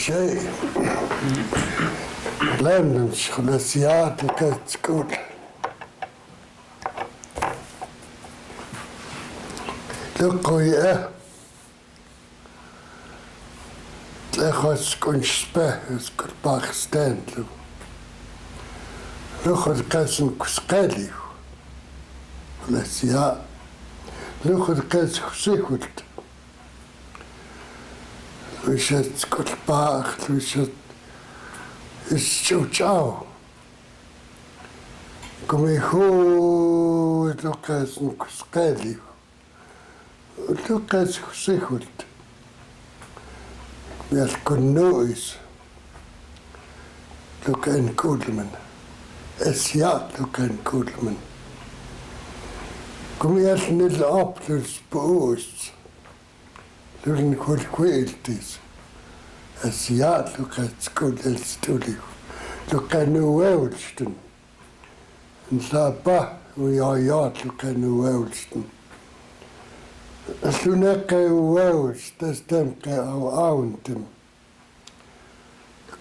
شيء لأن الثلاثيات كانت تقول لقوية تلاقوا تكون شبه تكون باكستان ناخذ كاس كسقالي ثلاثيات ناخذ كاس خسيكولت وشت كل باخت وشت الشوشاو كم يخوض لوكاس نكسقالي لوكاس خسيكولت يالكون نويس لو كان كل من أسياء لو كان كل من كم يالن الأب للسبوس لورن كل كويلتيس أسياء لو كان تقول الستوليو لو كانوا واولشتن نصابه ويايات لو كانوا واولشتن هناك واولش تستمك أو أونتم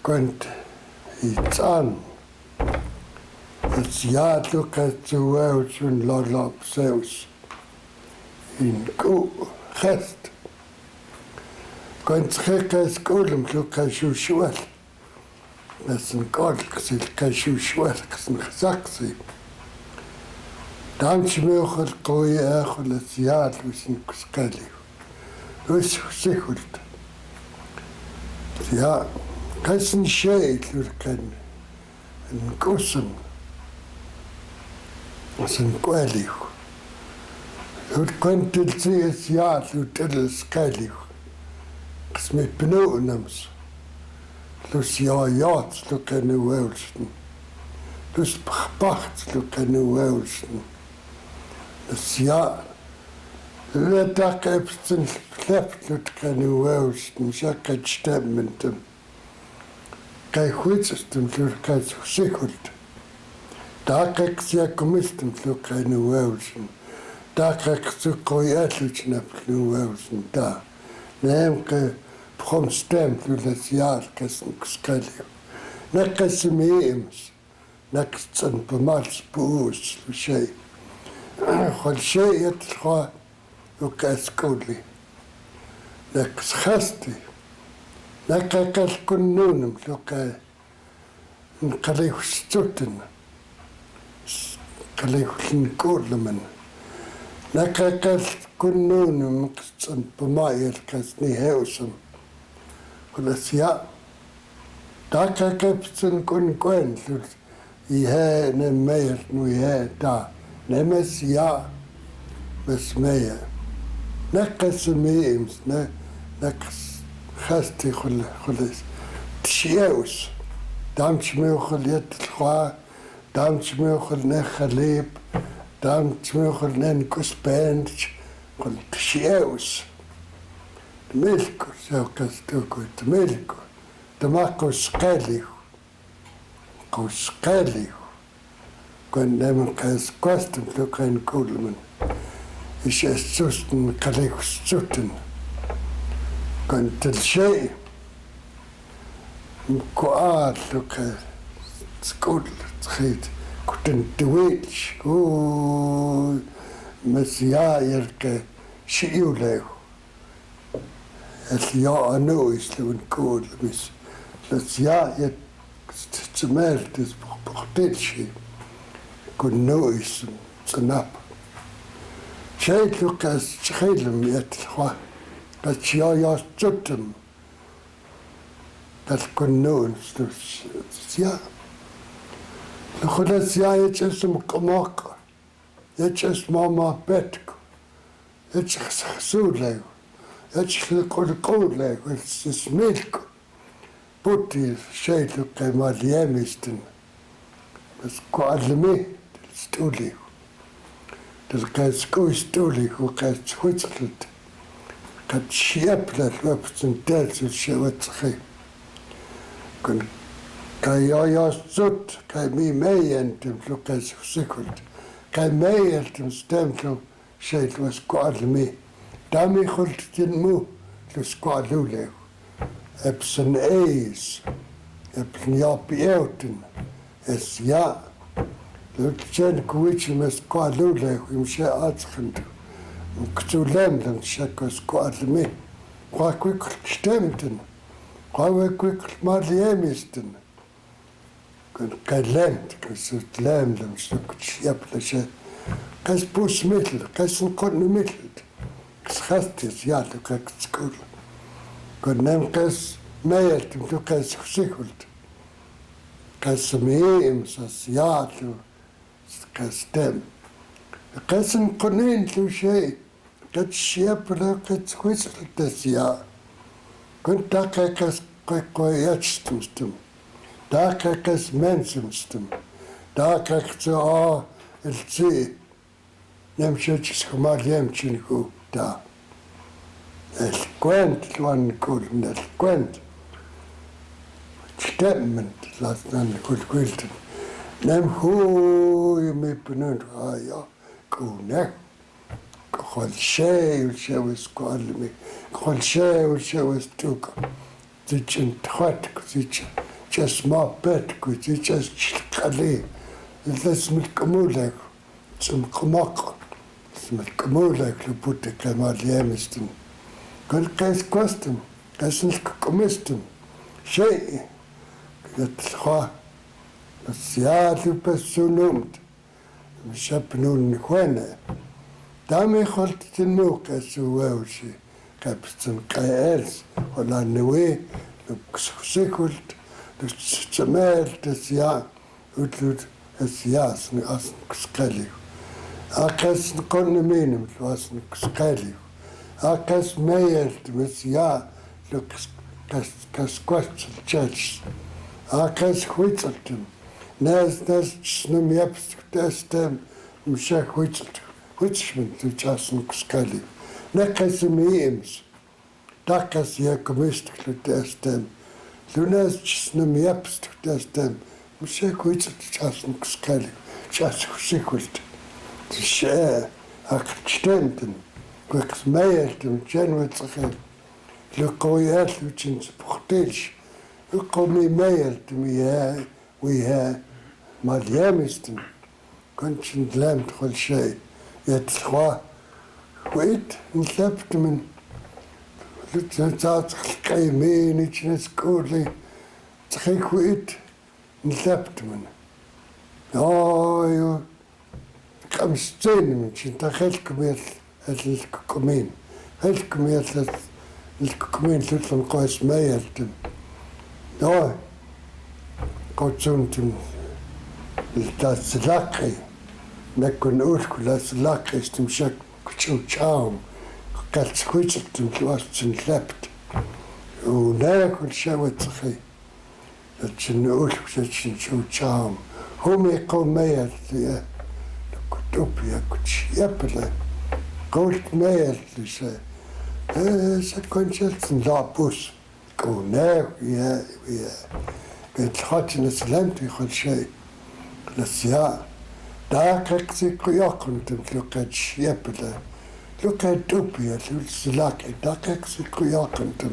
كنت يتعن السياد لو كانت واولش من لا بساوس إنكو خست كنت خيكا سكولم لو كان شو شوال بس نقول كسي كان شو شوال كس نخزاكسي دامش ميوخل قوي اخل السياد وش نكسكالي وش سيخلت سياد كاس نشايت لو كان نكوسن بس نكوالي لو كنت تلسي السياد لو تلسكالي قسمي بنو نمس لو سيايات لو كانوا واولشن لو سبخبخت لو كانوا واولشن السياء لا تاقبتن فلفت لو كانوا واولشن مشاكا تشتاب منتم كاي خويتستم لو كاي سيكولت تاقاك سياكمستم لو كانوا واولشن تاقاك سيقويات لو تنبت لو واولشن تا نامك بخم ستام لولا سيار كسن كسكاليو نكس ميمس نكس تن بمارس بوس وشيء خل شيء يتلقى وكاس كولي نكس خستي نكا كاس كنونم لوكا نقليو ستوتن قليو نكول من نكا كاس كنونم نكسن بماير كاسني هاوسم كل سياء داكا كبسن كون كون يها نمير نويها دا نما سياء بس ميا نقص ميمس نقص خاستي خلص تشياوس دامش ميوخل يتلخوا دامش ميوخل نخليب دامش ميوخل ننكس بانش كل تشياوس تملكو سو كستوكو تملكو تماكو سقاليو كو سقاليو كنا من كاس كوستم لو كان كل من إيش السوستن كليو السوتن كنت الشيء مكوار لو كان سكول تخيت كنت نتويتش كو مسياير كشيو له اليا نويس لو نقول بس اليا تستمر تسبق شيء كل نويس صناب شيء لو كاس تخيلم يتلخوا بس يا تتم بس كل نويس يا لخلاص يا يتسم قماق يتسم ماما بيتك يتسخسو له يتخلقوا لك ويستسميلك بوتي شيء كما ليامستن بس كعلمي تستولي تلقاس كويستولي وكاس خوتلت كات شيابلت وابتن تالس الشوات خي كن كاي صوت كاي مي انتم لوكاس سيكولت كاي مي انتم ستامتلو شيء واسكو علمي دامي خلت تنمو لسكو علولي epsen eis, epsen japieutin, es ja. Lutsen kuichimes kualule, imshe atschend. Ktulemden, shekos kualmi. Qua quick stemten. Qua quick marliemisten. Kalent, kasut lemden, stukut sjeplische. Kas pusmittel, kas een konnumittel. Kas gastis, ja, du krijgt school. Kon kas meeltum, du kas gezicheld. Kas meem, sas ja, du kas stem. Kas een konijn, du shee. Kas sjepele, kas wisseltes, ja. Kon taka kas jetstumstum. Taka kas mensumstum. Taka zo el zee. Nemšečiš komarjem činku da. El kwent luan kulm, el kwent. Stemmen, las nan kulkulten. Nem hui mi penun ja, kunek. Kol shei was kwalmi. Kol shei was tuka. Zichin tхат, zichin час ma pet, zichin chkali. Das mit kamulek. Zum Komak. Met kamoelek loputte kamarliemisten. Kun kais kwastum, kaisens komistum. Shei, dat schwa, dat ja lupes sunumt. Mishap nun huene. Dame holt den nuk asu weusi. Kapsten kaels, hola newe, luksikult, luksimer, das ja, utlut, es ja, as skali. Akas konnuminum, was skali. Akas meiert, was ja, kas kwastel church. Akas huitzeltum. Nas snum japst testem, mshak huitzelt. Huitzment tu chasen skali. Nakas meims. Dakas ja komistkel testem. Lunas snum japst testem, mshak huitzelt chasen skali. Chas huitzelt. Share, accidenten, quick meeltum, genwitzigen. Lukoyat, luchins portage. Lukomi meeltum, we have Maliamisten. Conscient lamp, will say, yet trois. Wait, and septimen. Luchins out, came in, each and schoolly. Take wait, and septimen. Oh, you. Kam stenen, da helkum mir het komen. Helkum mir het komen tot van kois meierten. Ja, kotsuntum, das lakke. Nekon urkulas lakke stum shak kuchaum. Kats kuchatum was lept. O nekon shawet ge. Dat zijn urkulas kuchaum. Hoe me kom meierten. Utopia kuchjepele, gold meertje, ze končelten lapus, koner, ja, het had in het land gezegd, dat ja, daar krijgt ze kojakken te lukken jepele, lukken utopia, ze lakken, daar krijgt ze kojakken te,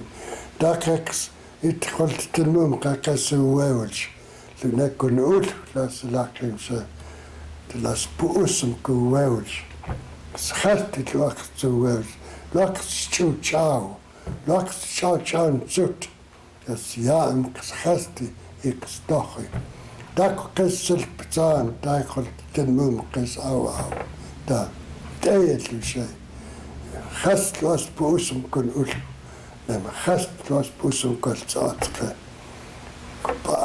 daar krijgt ze het gold te noemen, krijgt ze weuwels, ze nekken uit, dat ze lakken ze. De las ʷusm gewelds. Schattig lacht zo wel. Lacht chow. Lacht chow zut. Das ja im schasti ik stoche. Dak kesel pzaan, dak holt den mum kes au. Da. Teyetlu shay. Gast was ʷusm kun ul. Nem gast was ʷusm kol zaatke.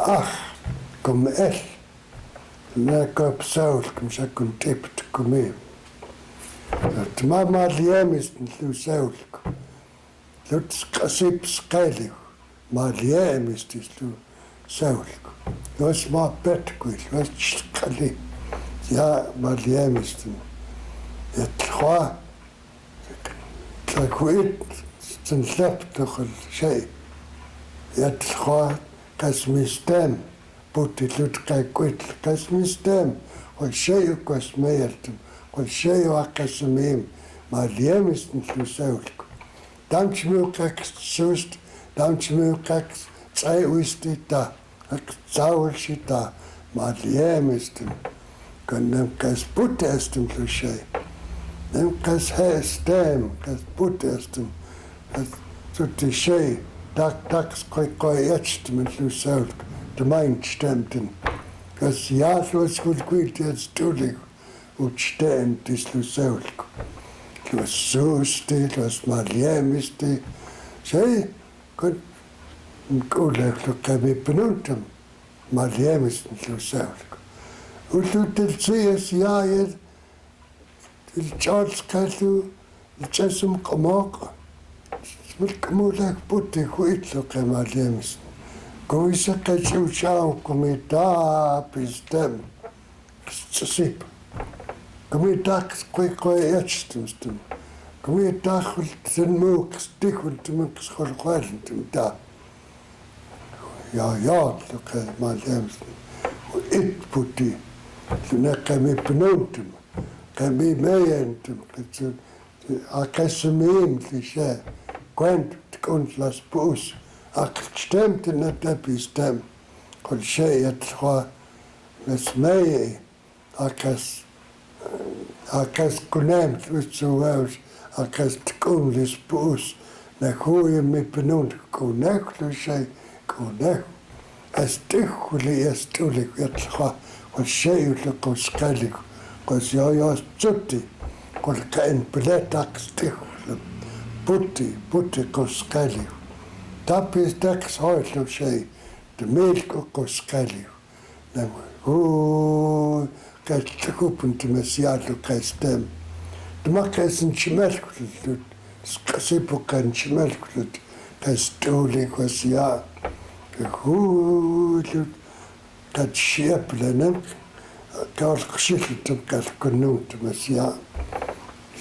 Ach, kom echt. Nekop saulkum sakun tipt kumim. Dat mama liemisten lu saulk. Lut skasip skailig. Ma liemistis lu saulk. Los ma petkuil, los skali. Ja, ma liemisten. Et trois. Tlakuit, ten leptochel shay. Et trois, kas mistem. Putit lutkay kwit kas mistem, kol sheyu kas meertum, kol sheyu akasimim, ma liemisten flusaulk. Dank schmuk sust, Daamtimukak tsaiwistita, aktsawalshita, maliemistim, kunnen kas putestim lushay. Nem kas heestem, kas putestim, kas tutishay, dax koi etstim luselt, de mind stemten. Kas jaarlos goed kwijt het studig, uitstemd is luselt. Was suusti, was maliemistim, say, kun kävi penuntam, maliemistim luselt. Ultutiltsias jaajed, il Charles Kallu, il Chesum Kamaka. Smilkamudak putti huitlo kemaliemistim. Kuisa kachu chau kumita pistem. Sip. Kumita koi etstimstim. Kumita hulten muk stikultum schorqualentum da. Ja, lo kemaliemistim. It putti. Toen kami penuntum. Kami meyentum. Akasemim kliché. Kwent kunt las pus. Ak stemte net epistem. Kol shay et trois. Les meye. Akas kunem tlussuels. Akas tkun lis pus. Nakuye mi penunt. Kunek kliché. Kunek. Estikuli estulik et trois. Kol shay lukko skalik. Kos ja tsutti. Kol kain biletak stikuli. Putti koskaliu. Tapis teks hoitlu sei, de meilko koskaliu. Käs kupuntimes jäädlu kästem. De makkäisen chimelkulut, skasipukan chimelkulut, käs tuuli kos jää. Käs siepplenem, käs ksihlutum käs kunnuutimes jää.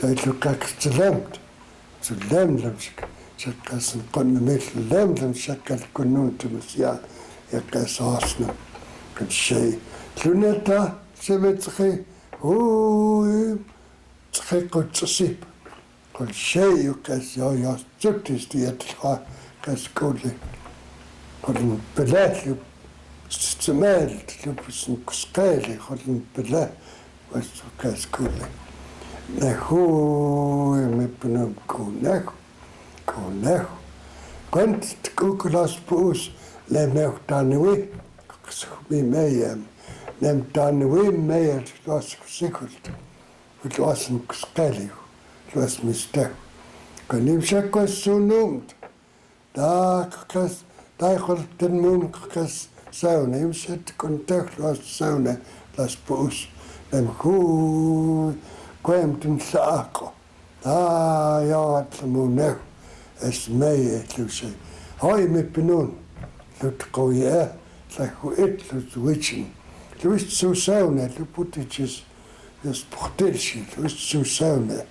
Säilu käs tselempt. Zu lemlemsk, säkkäs konne mittel lemlem, säkkäs kunnuutimus ja käs haasna. Kan sei. Luneta, se vetsi, tsi kutsasip. Kol sei käs ja tsuttisti etla käs kuuli. Kol belätlu, tsemelt, lupusin kuskeli, kol belä, vastu käs kuuli. Me penum kunehu. Kwent kukulas puus lemneuh tanui, mi meiem. Nem tanui meiem tuossa sikult. Tuossa skeliu, tuossa mistä. Kun nimsäkkäs sunumt. Taikolten mun kakas sauna. Nimsät kun tehluas sauna las puus. Nem Kwemtun saako. Jaatla mun nehu. Es meie tlusei. Hoi me penun. Lut koie. Lähu et lut witsin. Luist su saune. Lu putitsis. Just puhtilsi. Luist su saune.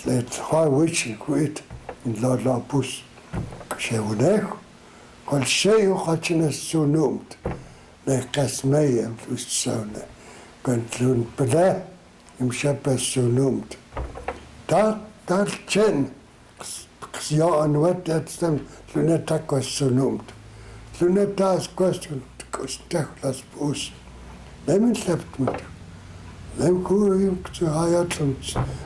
Let hoi witsin kuit. In la pus. Se u nehu. Kol seiu hatsinas su numt. Nehkas meie luist saune. Kwent lun pelä. Imshapes sunumt. Dat chen. Ja an wat etstem lunetakos sunumt. Lunetas question kosteklas pus. Nemen slept mit. Nem kurim zu hayatum.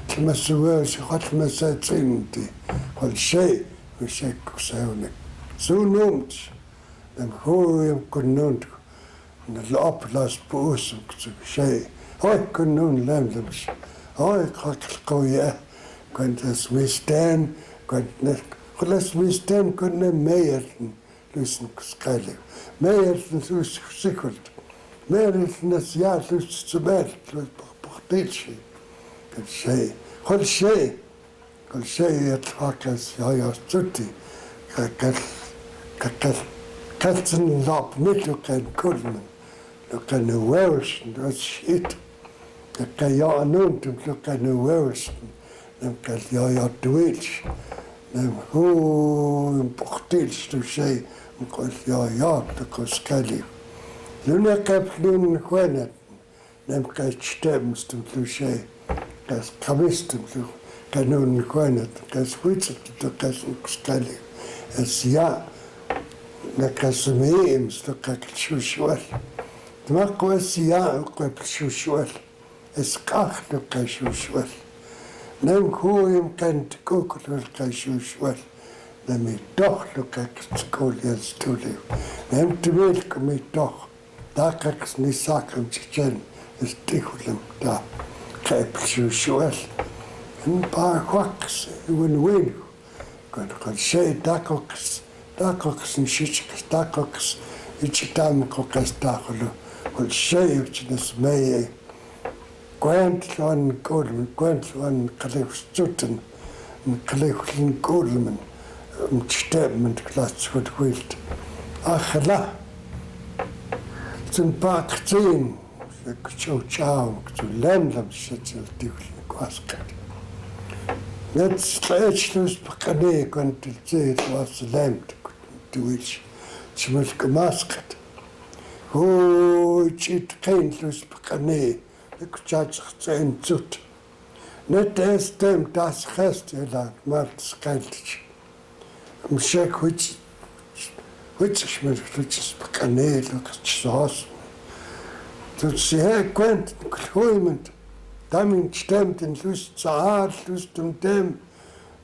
Tmasuel shot mesatsinti. Kol shay shek saune. Sunumt. Nem kurim kununt. Laplas pus zu shay. Hoi kunnun lemlems. Hoi kakkoje. Kunt misten. Kunt misten kunne meierten. Lussen skale. Meierten sus sikult. Meierten as ja lust zu melt. Portilchi. Kunt sei. Kol sei. Kol sei et hakas ja tutti. Katzen lap mitluken kulmen. Lukken welschen. Dat shit. Kan ja anuntum lukken welschen. Nem kan ja twitch. Nem portilch tu sei. Kan ja de koskali. Luna kap lun kwenet. Nem kan stemstum tu sei. Kas kamistum tu kanun kwenet. Kas witset tu kas koskali. Es ja Nakasumi imslukak shushwal. Dmakwasiya uqab shushwal. Esqaq luka shushwal. Nem huim kant kukulul ka shushwal. Nem doch luka skoliel stuliv. Nem tmil kumi doch. Dakaks nisakam chichen. Estihulum da. Qab shushwal. En paar waks win. Kan shay dakoks. Dakoks en shitchks dakoks. Ichitam kokas dakolo. Kol shay uchnes meye. Gwent van Goldman, gwent van Kalifstuten, en Kaliflin Goldman, stemmen klats voor het wild. Achela, zijn pak 10, ik zo tjauw, ik zo lemlem zit al dichtelijk kwaskat. Net slechts pakane kon te zien was lemt, doe iets, ze moet gemasket. Hoe het geen lust pakane. Ik zag zijn zoet. Net als dem das gesteld, maar het schijnt. Ik zeg, hoe is met het kaneel, ook het saus. Toen ze herkent, gloeiend, daarmee stemt en lust zaad, lust dem,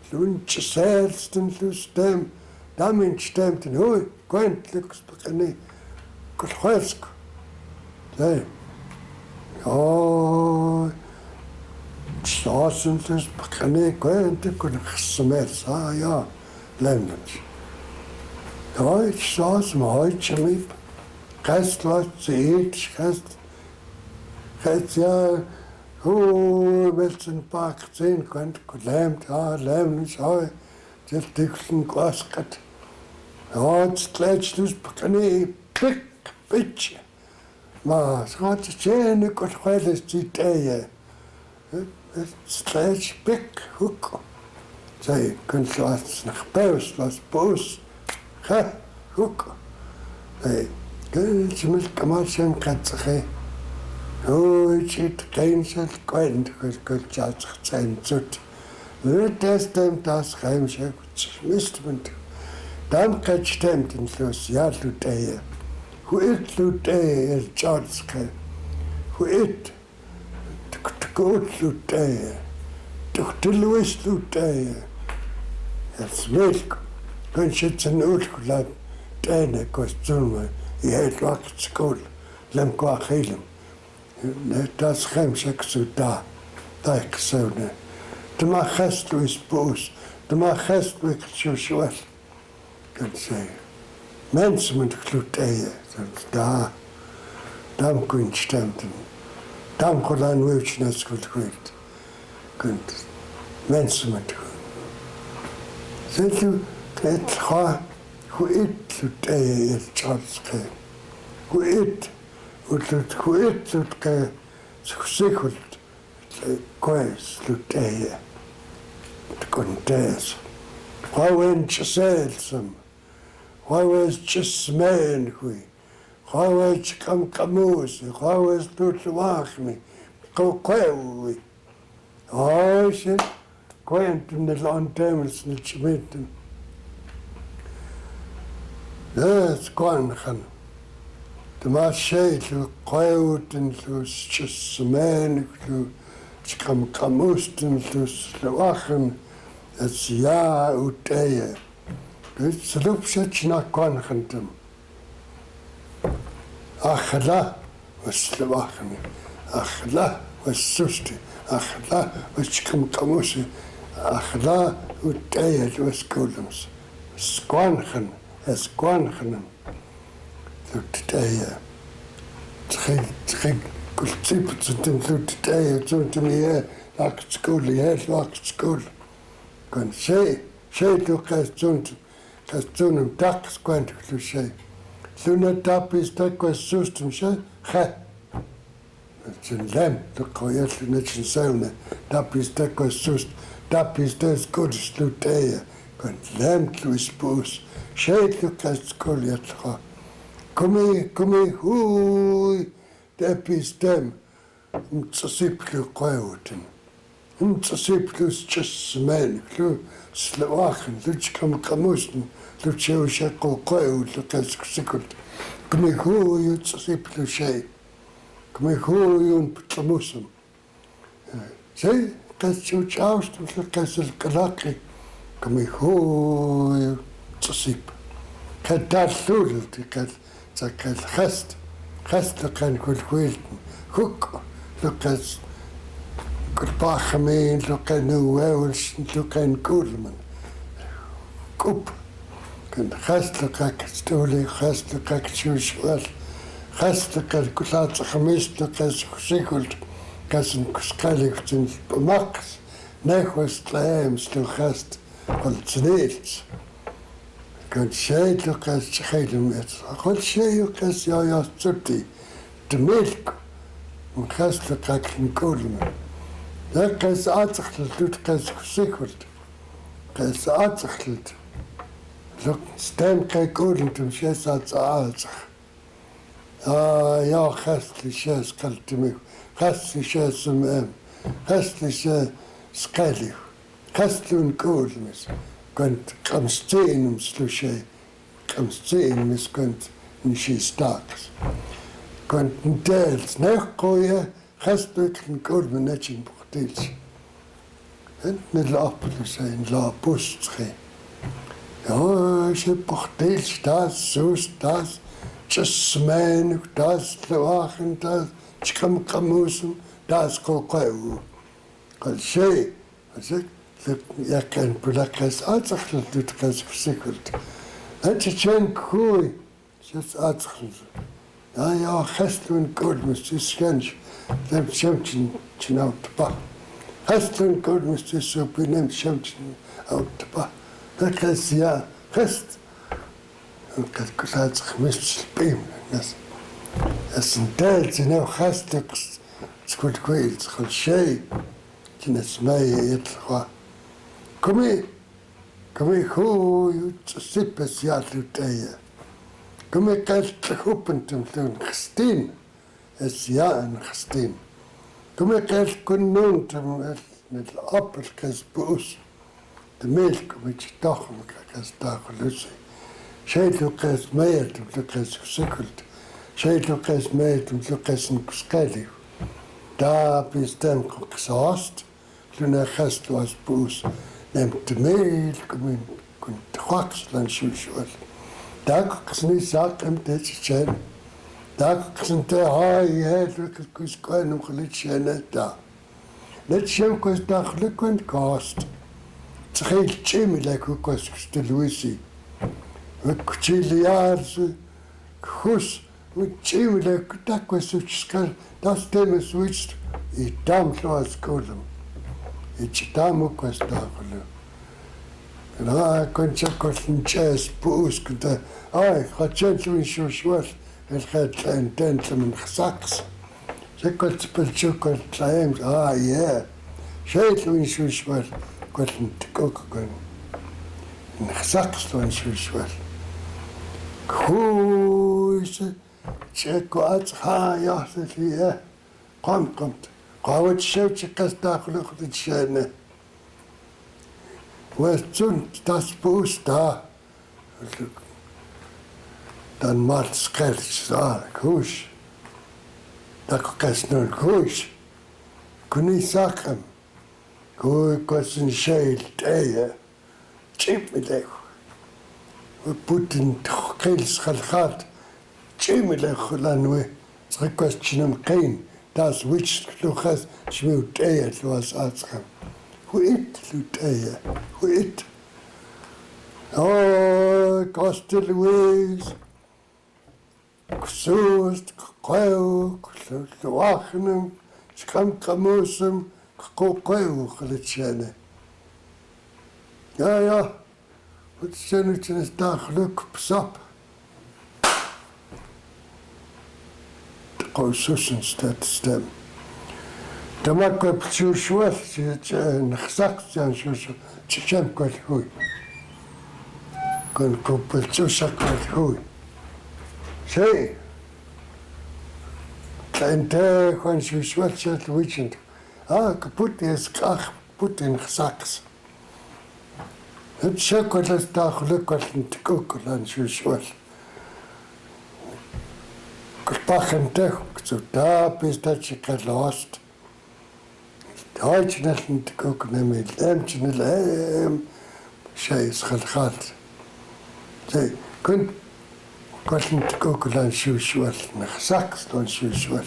lunche zelfs en lust dem, daarmee stemt en hoe, kwent, lust kaneel, gloeisk. Nee. Ja, saßen das bekane kwente kun gesmers. Ja, lendens. Ja, ik saß me heute mit. Gast was zu eet, gast ja, hoe met een pak 10 kwent lemt, ja, lendens, ja, dat diksten kwaskat. Ja, het kleedst dus bekane pik, pitje. Maar schat je tjene kot kwelles ziteje. Het streets pik hoek. Zij kunt laatst nog paus was boos. Ga hoek. Hey, kun je met kamatje katse. Hoe zit geen zet kwent kunt je zijn zut. Wird es dem das geheimsche mistment. Dan kan je stemt in slus ja luteje. Hoe it luteje is George. Hoe it te goed luteje. Toch te Louis luteje. Het milk. Kun je het zijn uitgelaat. Tijne kostume. Je heet wacht school. Lem qua gelem. Dat is geen zo daar. Dat ik zo ne. De mag gest Louis boos. De mag gest met zo zwart. Kun je zeggen. Mensen met gluteje. Daar. Dan kun je stemmen. Dan kun je een weetje net goed gewicht. Kunt. Mensen met gluteje. Zet je het gaat. Hoe it gluteje is Charles K. Hoe it. Hoe it gluteje. Zeker. Kwijs gluteje. Het contees. Hoe in je zelfsem. Hoe is je smeen goeie. Hoe is je kamkamoes. Hoe is het wachten. Hoe is je. Kwent in de landtemers niet gemeten. Dat is gewoon gaan. De maatschappij, kwijt en je smeen. Je kamkamoes en je wachten. Het is ja uit eie. Dus loop zet je naar kongentem. Achla was de wachten. Achla was zuste. Achla was kamkamoes. Achla uit eie was kolems. Skwangen. Es kwangen. Doet eie. Het ging kultipet en doet eie. Toen te meer lakt school. Heel lakt school. Kan zij toch toen een dak kwant cliché. Toen het tap is dat was zustem zij ga. Het is een lem, dat kan je net zijn zonen. Dat is dat was zust. Dat is dat goed sluteje. Kan lem is boos. Zij toch als school je ga. Kom mee, hoei. Dat is dem. Zo simpel kwijten. Zo simpel is just man. Slawachen, dat kan kamusten. لوتشي وشاقو قوي لوكاس سكولت كمي هو يتصيب له شيء كمي هو ينبت الموسم زي كاس شو تشاوشت لوكاس الكلاقي كمي هو يتصيب كان دار ثولت كان خست كان كل كويلت هوك لوكاس كل باخمين لو كان نواولش لو كان كولمن كوب كان خاص لك ستولي خاص لك شوال خاص لك كلات خميس لك سيكولت كاسن كسكالي كتن بماكس ناخوس تلاهم ستو خاص قلت سنيلت كنت شايد لك تخيل ميت قلت شايد لك يا تبتي تميلك من خاص لك كولمن لا كاس أتخلت لوت كاس سيكولت كاس أتخلت لو ستان كاي كولنت مشي ساعات أتخ يا خاصلي شاس قلتمي خاصلي شاس مام خاصلي شاس سقالي خاصلي نقول مس كنت 15 مسلو شي 15 مس كنت نشي ستاكس كنت ندالس ناقويا خاصلي نقول من ناتشن بختيلش انت نلعب لسين لا بوستخي ja, ich hab gedacht, das, so, das, Jasmin, das, Lachen, das, ich kann Kamusen, das, Kokau. Als Schee, also, ja, kein Pulakas, als ich das ganz versickert. Als ich schon cool, das als ja, hast du ein Gold, muss das ganz, dann Schämchen, auf der Bach. Hast du ein Gold, muss das so benehmen, Schämchen, auf der Bach. هكذا يا خست كانت كلها تخمس البيم الناس السنتال تنا خاستك تكون كويس تدخل شيء تنا سماية يطلقوا كمي هو يتصيب سياتلو تايا كمي قالت لخوب انتم خستين السياء خستين كمي قالت كنون انتم الأب الكسبوس de melk met je dag, als dagelijks. Zij ook als meid, ook als gesukkeld. Zij ook als meid, ook als een kuskelig. Daar is dan gezast, toen hij gast was boos. Neemt de melk, kon de kwakselen schuwen. Daar kan ze niet zaken, dat ze zijn. Daar kan ze te haaien, dat ik kuskelen om gelitje net daar. Net zijn kus dagelijk een kast. تخيل تشيمي لك وكوس كستلويسي وكتشيليارز خوس وتشيمي لك تاكوس وتشكال داس تيمس ويتش يتام شواز كولم يتشتام وكوس داخلو كنت شكوس نشاس بوس كنت خاتشان شوي شوال الخات انتين من خساكس شكوس بالشوكوس تلايم يا شايت وين شوال كنت نتكوك نخسقس لون شوال كويس شكو أتخا يحصل فيها قمت قاوت الشوت شكاس داخل أخذ الشانة وزنت تاس بوس دا دان مارت سكالش كوش داكو كاسنون كوش كوني ساكم كوي كوسن شايل تايا تشيب ملاكو وبوتن تخيلس خلخات تشيب ملاكو لانوي تخيكوس تشنم قين تاس ويتش لو خاس شميو تايا تلواس آتخم وإت لو تايا وإت كوست لويس كسوست كقاو كلواخنم شكم كموسم كقوقاو خلتشانه يا وتشانو تنس داخلك بصاب قوسوسن ستاتستم تماكو بتشور شوال نخساق تشان شوشو تشام كوال هوي كون كوبلتشو شاكوال هوي شيء انت كون شو شوال شات ويتشنت كبوت يسكاخ بوت نخساقس Chocolate tachlik and cook and usual. Bachen tech to tap is that you get lost. Deutschland and cook them in Emchinel Shays Khalkhat. They couldn't cook and usual, Saks don't usual.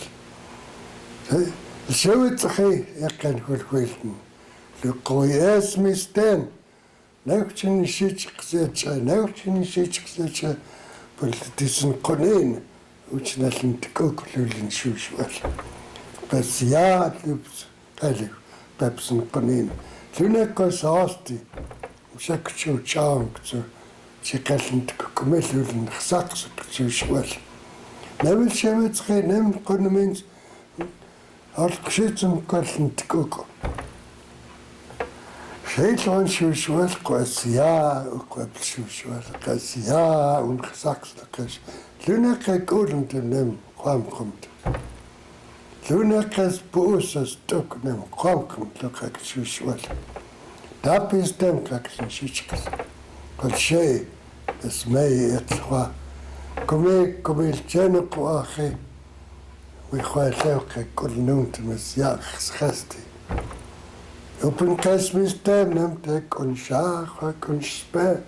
Show it to me, I can't go waiting. Look, yes, Miss Den. Nauchin shitch, nauchin shitch, but it isn't Conin, which nothing to cook, Lulin usual. But yeah, lips, Kelly, Peps and Conin. Lunacos Asti, Shakachu Chang, so she can't cook me, Lulin Saks, usual. Never shall it say, name Conimins, or shits and couldn't cook. Shaitan usual, Quasia, Quaps usual, Cassia, and Saks, the cash. Lunaca couldn't them, Quam comd. Lunaca's booses took them, Quam comd, look like usual. That is them, Caxon Shitchkas. But she, as may at Hua, come Jenoquache, we quite like good noon to Miss Yaks Hesty. Open case Miss Dem, take on Shah, I can spare,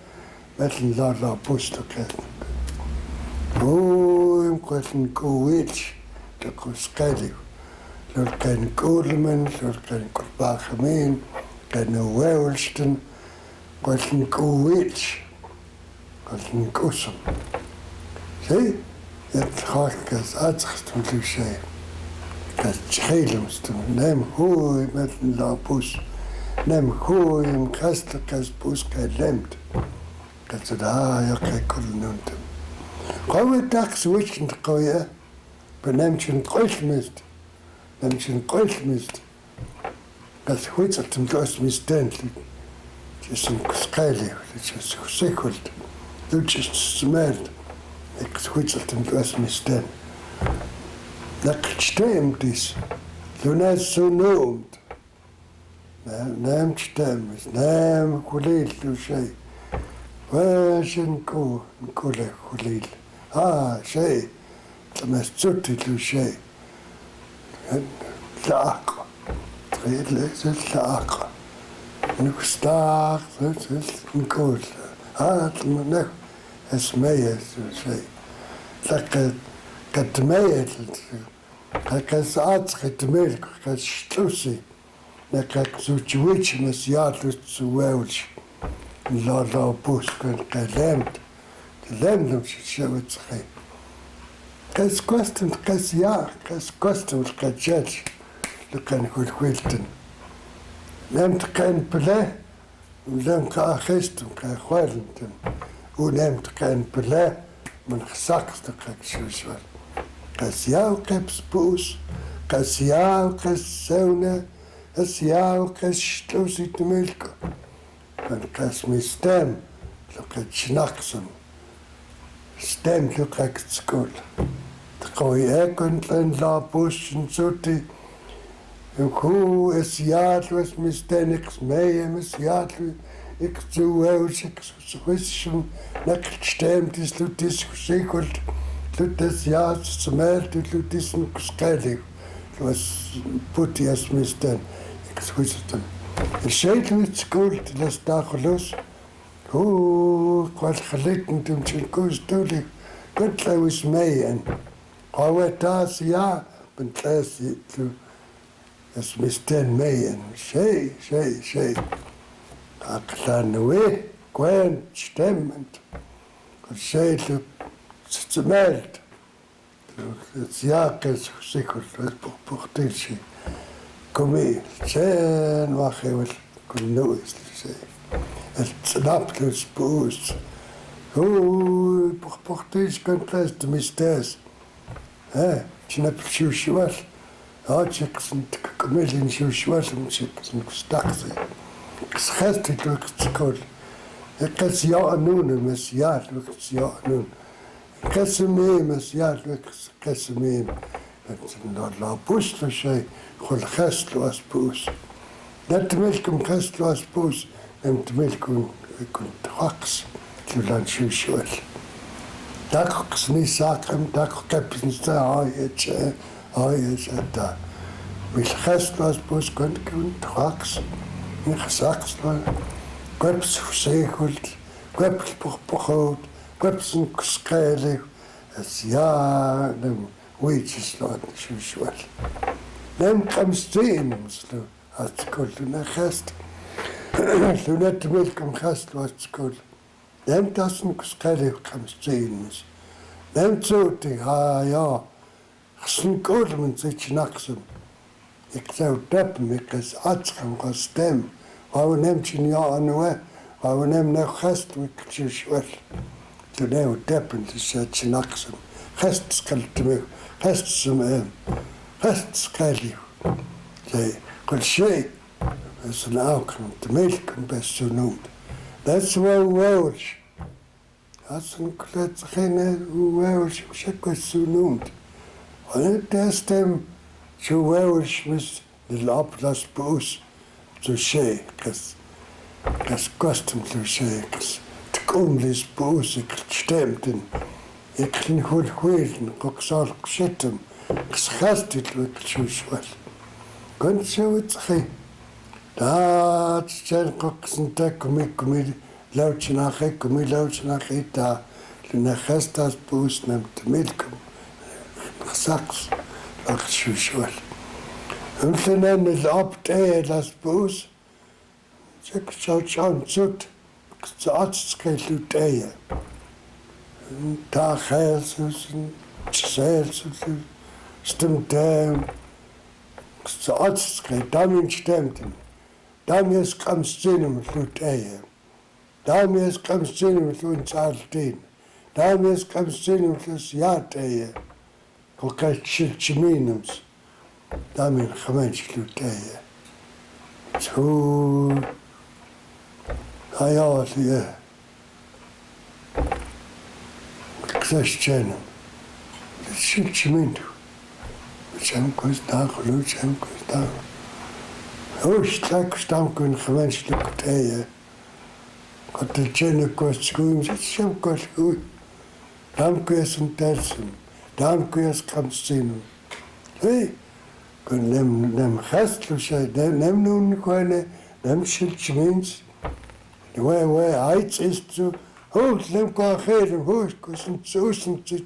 metal la pustoket. Oh, I'm questing go witch, the Coscadi. Lord Ken Goldman, Lord Ken Corbachamin, Ken Wellston, questing go witch, questing ʷusm. See? Het gaat uitgestem te zijn. Het schelemstem. Neem gooi met een lapus. Neem gooi hem kastelijk als poes lemt. Dat ze daar ja kijk kunnen doen. Gaan we dag switchen te gooien. Beneemt je een kruismist. Neemt je een kruismist. Dat goed dat hem kruismist denkt. Het is een scheilig. Het is gezegd. Het is smelt. Ik switched hem Westminster. Dat stem is. Toen hij zo noemt. Neem stem is. Neem kuleel, tu zei. Waar is een kuleel? Ah, zei. Dat is zoetie, tu zei. Laak. Het is laak. Nu staag, het is een kool. Ah, het moet nog. Es mij zei. Dat het mij dat het aardig melk, dat stussie. Dat ik zo twitch met ja dus zo welch. La bus kan lemt. De lemt zo het zei. Kas kosten kas ja, kas kosten kas judge. Dat kan goed weten. Neemt geen plek. Dan kan gisteren kan gwaren. Neemt geen plek, maar gezakt te krijgen. Als jou keps poes, als jou kes sauna, als jou kes stosie te melken. En als mijn stem, look het schnaksem. Stem look het school. Dan kan je ook een la poes en zoete. En hoe is jaar was mijn stem niks mee en mijn jaar. Ik zo uit, ik zo wist, dat stemt is, dat is gezegd, dat is ja, ze merkt, dat is een scheidig. Dat was putti als misden. Ik zo wist het. En zei met school, dat is daar los. Hoe, ik was geleden toen zijn koers doodelijk. Dat was mee en hoe het daar ja, ben klaar als misden mee en zei. Aklanwe, Gwen, stemmend. Zei ze meldt. Het jaak is zeker, het porteeltje. Kom hier, zijn wacht even, kon nooit zeggen. Het snapt dus boos. Hoe, porteeltje kan plaats de misters. Hè, je hebt sjoesjes. Had je kom hier in sjoesjes, moet je stak zijn. Schestig door het school. Ik heb ze ja aan met ja door het ja aan. Ik heb ze mee met ja door het ze mee. Het is een la poes te zijn. Gewoon gestloos poes. Net de melk om gestloos poes. En de melk om كنت خاقص تلان شوال داقص نساقم داق كابنستا هاي تا بالخاص لاس بوس كنت خاقص نخساقص كبس فسيكولت كبس بخبخوت كبس نكسقالي اسيان ويتش لان شوال لم خمستين مثلو هاتكل لنا خاست لنا تملكم خاست واتكل لم تصنك سقالي خمستين مس لم تصوتي يا خصن كل من زيتش نقسم يكتاو دبم يكس أتخم قصدم وهو نمشي يا أنواه وهو نم خاست ويكتشو شوال تناو دبم تساتش نقسم خاست سقلت خاست سمعام خاست سقالي زي كل شيء بس الأوكرم تملكم بس نوم that's واوش أصلا كلات خينا واوش مشكل سنومت وأنا تستم شو واوش مس للأب لاس بوس تو شيء كس كاستم تو شيء كس تقوم ليس بوس كتشتمتن يكلن هول خويلن قصار قشتم كس خاستت وكتشو شوال كنت سويت خي دا تشان قصن تاكمي لو تشناخي تا لنا خاستاس بوس نمت ملكم خساقس أخشو شوال مثلا الأب تاعي لاس بوس شك شان زوت كتعطس سكيلو تاعي تا خالص تسالس ستمتام كتعطس سكيل دامين شتمتن دام يسقم السنة مثلو تايا دام يسقم السنة مثلو نسالتين دام يسقم السنة مثلو سيار تايا وكاش شمينمس دام ينخمان شلو تايا شو حياتي كساش جانم شمينو شام كوز داخلو شام كوز داخلو هوش تلاك شتام كون خمانش لكت ايه قد الجنة كوز سكوين شام كوز سكوين دام كوز انترسن دام كوز خمسين ايه كون نم خاستلو شاي نم نون كوانا نم شلش مينز واي عايز استو هوش لم كوا خير هوش كوز انت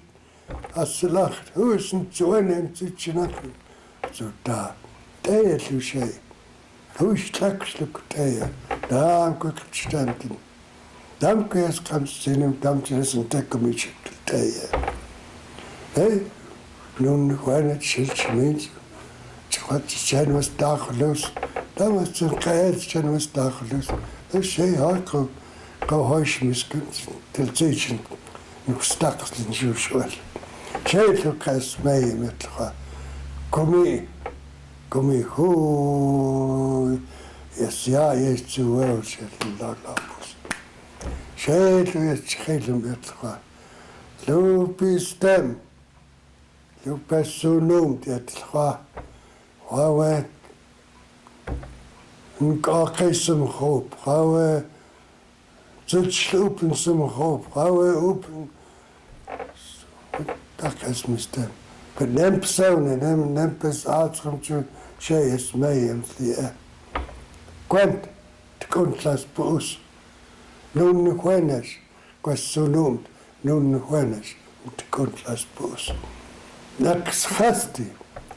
السلاخ هوش انت وانا انت شناخل زو دا تايتلو شاي هوش تلاكش لكتايا دام كوك تشتانتن دام كويس خمسين دام تلسن تاكم يشكل تايا ايه نون وانا تشيلش مينز تخوات تشان وس داخلوس دام تنقايات تشان وس داخلوس الشي هاكو هايش مسكن تلتيشن نستقص نشوف شوال شايفو قاس ماي مثلها كومي هو يسيا يسوى وشيل لا بوس شايفو يتخيل مثلها لو بيستم لو بسونوم تتلها هو نقاقي سمخوب هو زلش اوبن سمخوب هو اوبن تاكس مستم كنم بسونا نم بس عاطرم شو شيء اسمه مثلي كنت تكون ثلاث بؤوس نون نخوانش كوسونوم نون نخوانش تكون ثلاث بؤوس ناكس خاستي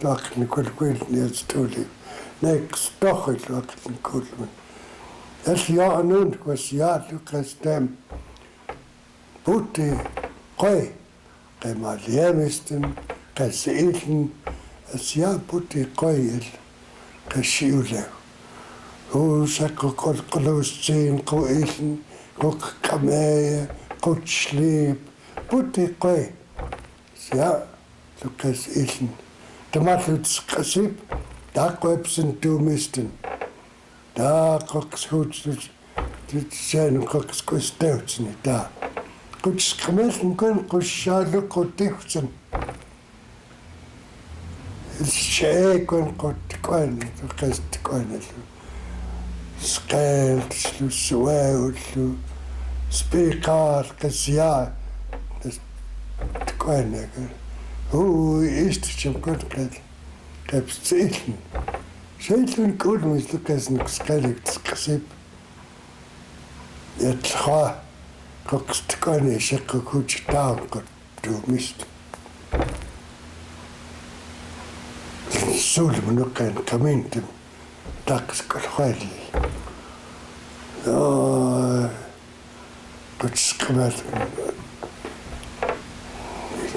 لكن نكون كل ناس تولي ناكس دخل لكن كل من الشياء نون كوسيات لكس دم بوتي قوي قيمة اليامستن قسئلن السياء بوتي قويل قشيوله هو شكو قل قلوسين قويلن قوك قماية قوك شليب بوتي قوي سياء لقسئلن تماثل تسقسيب دا قوي بسنتو مستن دا قوك سهوت تتسان قوك سكوستوتسني دا كنت قماش ممكن قشالو قوتيخسن الشيء كون قوت كون قست كون Skelt, swell, speakar, kasia, das keine. Ist schon gut, gab's Zeichen. Schädeln gut, muss du kein Skelett gesehen. Jetzt guckst du keine, ich habe gut da, du Mist. Soll man noch kein Kamin, das kann ja, gut gemacht.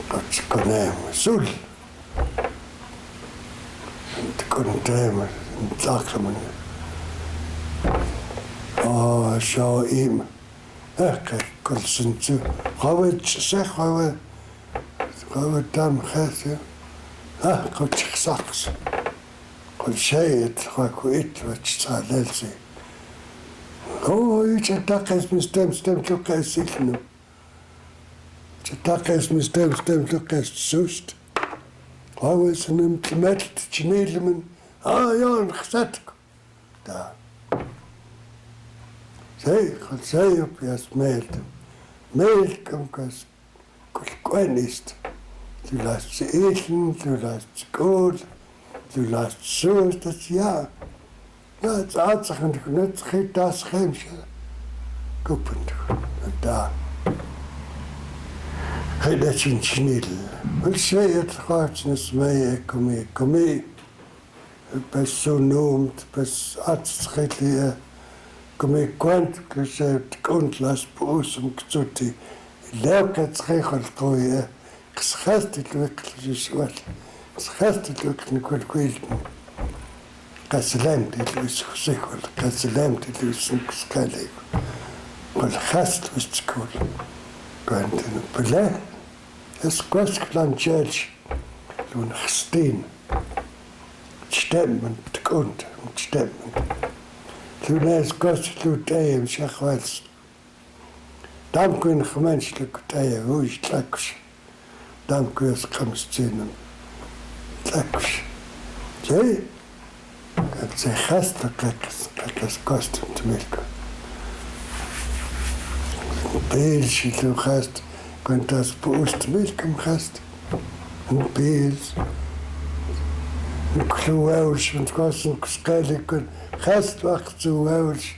Gut können, soll. Und können sagen man. Schau ihm. Kurzen zu. Hawet zeg hawet dam khase. Gut gesagt. Kol شيء تخاكويت وتشالسي. يتدقس مستم تلقى سيكنو. تدقس مستم تلقى سوست. هو سنم تمثل تجنيل من يا نخساتك. دا. زي بياس ميلكم كاس كل كوينيست. Du lässt sie essen, du lässt sie gut, du lässt so, das ja. Ja, jetzt hat sich nicht das Chemchen. Gucken, und da. Hey, das ist ein Schnittel. Und ich sehe, jetzt geht es nicht mehr, komm. Bis so nommt, bis Arztschrittliche, komm, gesagt, und lass ʷusm gezutti. Leukert schrichelt goeie. Geschäftig wirklich so. Geschäftig wirklich nicht gut. Kasselam, die ist sicher. Kasselam, die ist nicht skalik. Und Gast ist gut. Und Bele, es kostet lang Church. Und Christine. Stemmen, und stemmen. Du lässt kostet Lutheim, Schachwals. Dann können Menschen Lutheim, wo ich traksch. Dann kurz kommst du hin. Traksch. Jay? Как се хаста, как скостим тмилка. Пils, du hast, wenn das Post Milchum hast. Und Pils. Und Kluwelsch, und Kosten Skellig, und hast wach zu Welsch.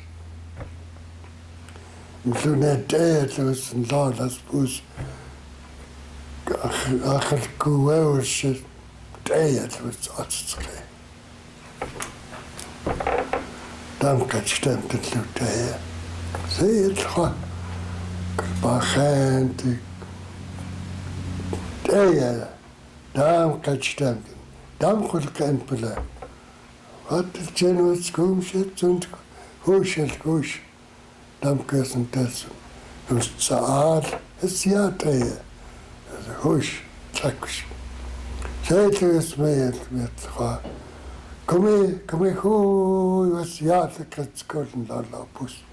Und du nicht los, und da das Bus. Ach, Kuwelsch, was Arztskei. Dann kann stemmt het Lutheer. Zie het gewoon. Bagent. Dan kan stemmen. Dan kan kempelen. Wat het zijn wat schoemschet und huschelt. Dan kan het tessen. Dus zaad is ja teer. Husch, trakkus. Zet het mee met gewoon. Kom hier, was ja, ik kan het kolen dan lapus.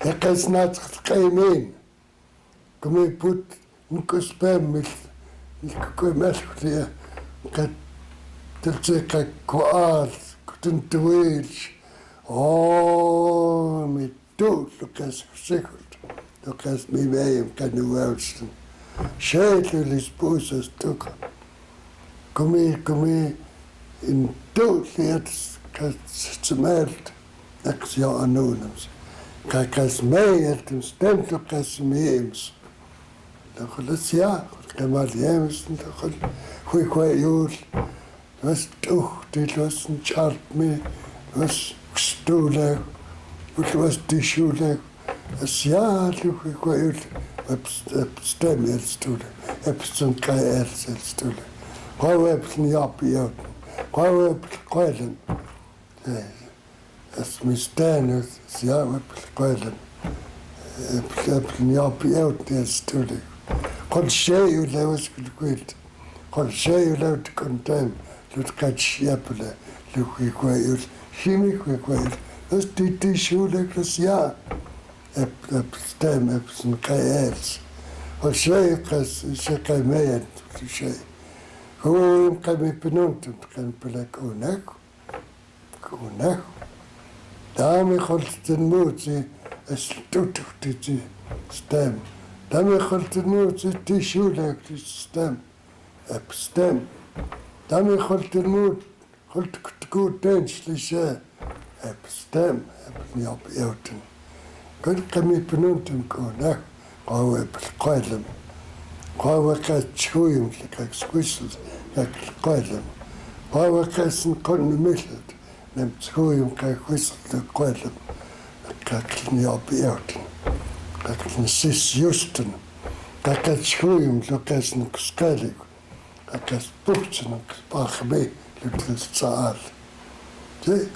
Ik kan het net geen. Kom hier, put een kuspem met een mesje. Ik kan het zeggen kwaad, een tweeltje. Met dood, dat kan het verzekerd. Dat kan het niet mee, ik kan nu welsten. Schedel is boos als toeken. Kom hier. In doodleert ze meldt, ik zie jou anonims. Kijk, als mij het een stemt ook als ze meems. Dan gaat het ja, ik heb maar die hems, dan gaat het goed jood. Was toch, dit was een chart mee, was stoelig, was die schoelig. Als ja, toen goed jood, heb stem er stoelig, heb zo'n KR stoelig. Hoe heb je niet opgejood? Quellen. Es mistään, ja, quellen. Ja, piot is tulik. Kon sheu lewas kwit. Kon sheu leut kontem. Lut katschepele. Luki kwait. Chimi kwait. Das die Schule das ja. Stem sind kaels. Und sheu kas shkai meet. Sheu. Hoe kan ik benoemen? Kan ik konek. Dami holten muutsi es tutuhti stem. Dami holten muutsi tishuulekti stem. Stem. Dami holten muut holt kuutensli se. Stem. Niop euten. Kami penuntum koona. Qawe qailem. Qawe qatchuim kak squishes kak qailem. Qawe qasen kon miselt. Neemt schoon kijk wissel kwaadem. Kijk niop euten. Kijk sis justen. Kijk het schoon zo kasten kuskalik. Kijk het poetsen pak mee lukt het zaal. Zie,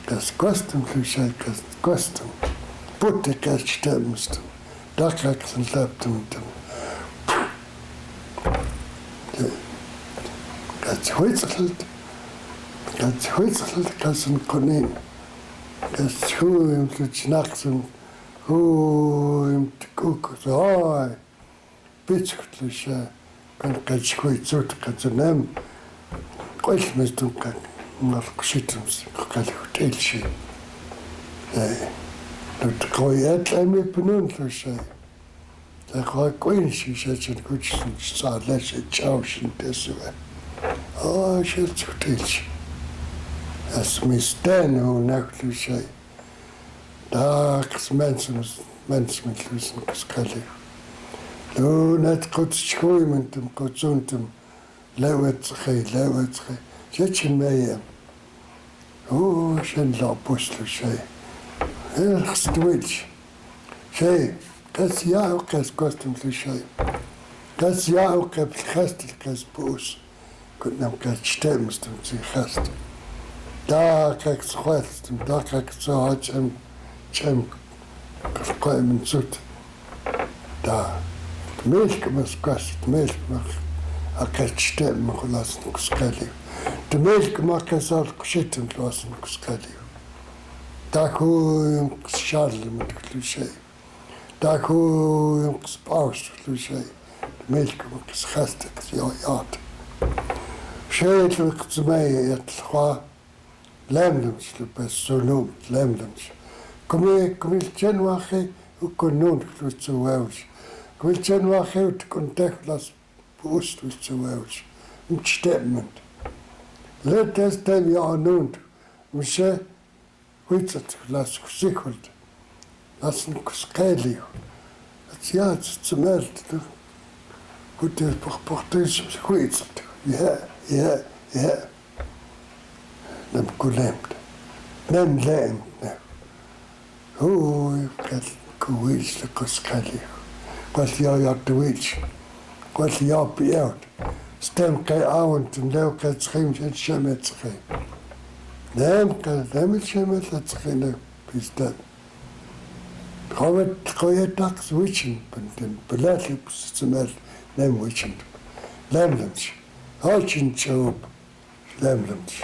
kas kosten klusje kas kosten. Putte kas stemsten. Daar kijk zijn lapten. Zie, kas wisselt. Ganz huitzelt kassen konin. Das hu im Tschnaxen, hu im Tkuk, so oi. Bitzkutlische, kan huitzut, kan ze nem. Koich mistum kan, maar kushitums, kan hotelshi. Dat gooi het en me penuntushe. Dat gooi koinshi, zetjen kutschen, lesje, tjauschen, desuwe. Oh, shit, hotelshi. Als misteen hoe neklusje, dags mensen met lussen kuskali. Nu net goed schoeimendem, goedzuntem, lewetge. Zetje mee. Oh, zijn lapuslusje. Heel stwitch. Zij, kas ja ook kas kostum lusje. Kas ja ook heb gastel kas boos. Goed nam kas stemstum zie gast. Daar kijk ze kwast, daar kijk ze hard en kwamen zoet. Daar. De melk was kwast, de melk mag. Ik stemmen gelassen kuskali. De melk mag ik zal kushitten lassen kuskali. Daar hoe ik schadel met klusje. Daar hoe ik spaus klusje. De melk mag ik schastig, ja. Schedelijk te mij het gewoon. Lemlems, le personum, lemlems. Come il genuache u conun plus zu welch. Come il genuache u contactlas post plus zu welch. Ein Statement. Let us tell you anunt. Mische, huitzat, las kusikult. Lassen kuskeli. Het ja, het zu meld. Goed, het portuis, huitzat. Ja. Nem kulemt. Nem leemt. Hoe ik kuwits de kuskali. Wat jou de wits. Wat jou Pierre. Stem kai avond en leeuw kai schim het schemet schim. Nem het schemet het schim is dat. Kan je tax witchen. Den beletelijk te melden. Nem witchen. Lemlens. Houtjen zo op. Lemlens.